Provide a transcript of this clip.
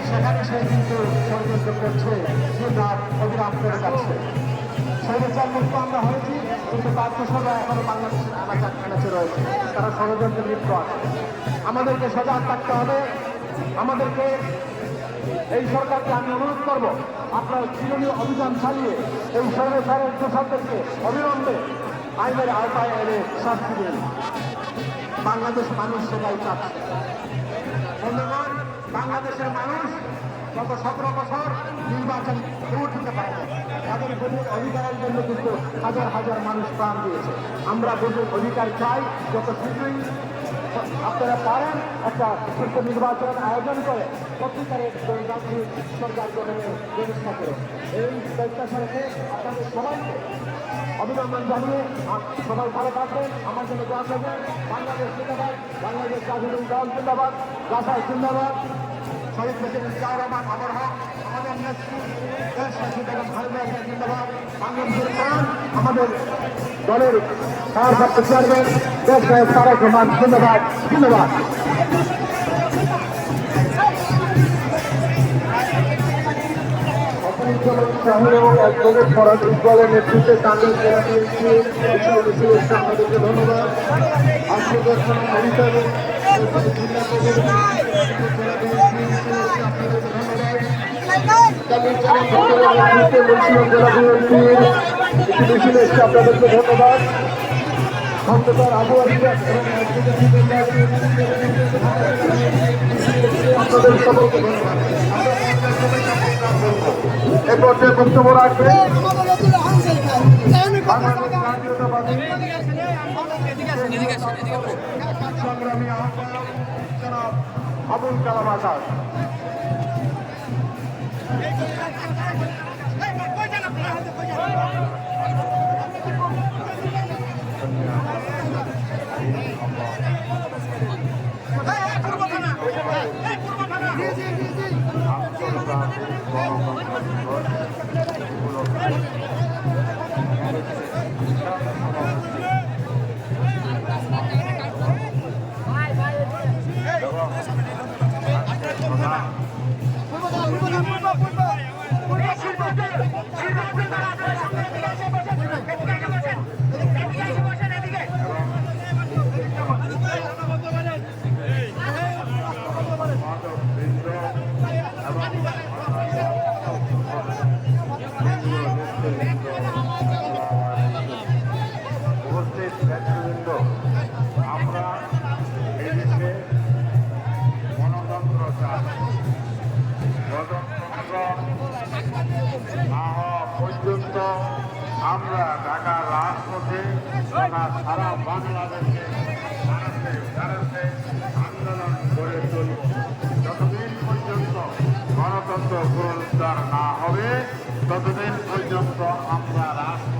সেখানে সে কিন্তু ষড়যন্ত্র করছে যে রাত অবিরাম করে যাচ্ছে। স্বৈরাচার মুক্ত আমরা হয়েছি, কিন্তু তার দোষরা এখনো বাংলাদেশের আনাচে রয়েছে, তারা ষড়যন্ত্রে লিপ্ত আছে। আমাদেরকে সজাগ থাকতে হবে। আমাদেরকে এই সরকারকে আমি অনুরোধ করব, আপনার চিরনীয় অভিযান চালিয়ে এই স্বৈরাচারের দোষরদেরকে অবিলম্বে আইনের আওতায় এনে শাস্তি দিন। বাংলাদেশ মানুষ সেটাই চাচ্ছে। বন্ধুগণ, বাংলাদেশের মানুষ গত 17 বছর নির্বাচন ভোট দিতে পারে, তাদের ভোটের অধিকারের জন্য কিন্তু হাজার হাজার মানুষ প্রাণ দিয়েছে। আমরা ভোটের অধিকার চাই, যত শীঘ্রই আপনারা পারেন একটা সুস্থ নির্বাচন আয়োজন করে সত্যিকারের সরকার গঠনের ব্যবস্থা করে। এই প্রত্যাশা রেখে আপনাদের সবাইকে অভিনন্দন জানিয়ে সবাই ভালো থাকবেন, আমার জন্য দোয়া করবেন। বাংলাদেশ জিন্দাবাদ, বাংলাদেশ স্বাধীন দল জিন্দাবাদ, রাজায় জিন্দাবাদ, শহীদ প্রেসিডেন্ট জিয়াউর রহমান অমর হক, আমাদের নেত্রী দেশ শাসিত এবং খালেদা জিয়া জিন্দাবাদ, বাংলাদেশ খান আমাদের দলের ভারপ্রাপ্ত চেয়ারম্যান দেশ নায়ক তারেক রহমান জিন্দাবাদ জিন্দাবাদ। ইকবালের নেতৃত্বে তামিল আমাদেরকে ধন্যবাদ। আপনাদেরকে ধন্যবাদ। খন্দকার আবু আপনাদের সকলকে ধন্যবাদ। এ পর্যায়ে বক্তব্য রাখবেন সংগ্রামী আহ্বায়ক জনাব আবুল কালাম আজাদ। আমরা এই দেশে গণতন্ত্র চাই। গণতন্ত্র না হওয়া পর্যন্ত আমরা ঢাকার রাজপথে সারা বাংলাদেশে ভারতে আন্দোলন করে চলব। যতদিন পর্যন্ত গণতন্ত্র পুনরুদ্ধার না হবে ততদিন পর্যন্ত আমরা রাজপথ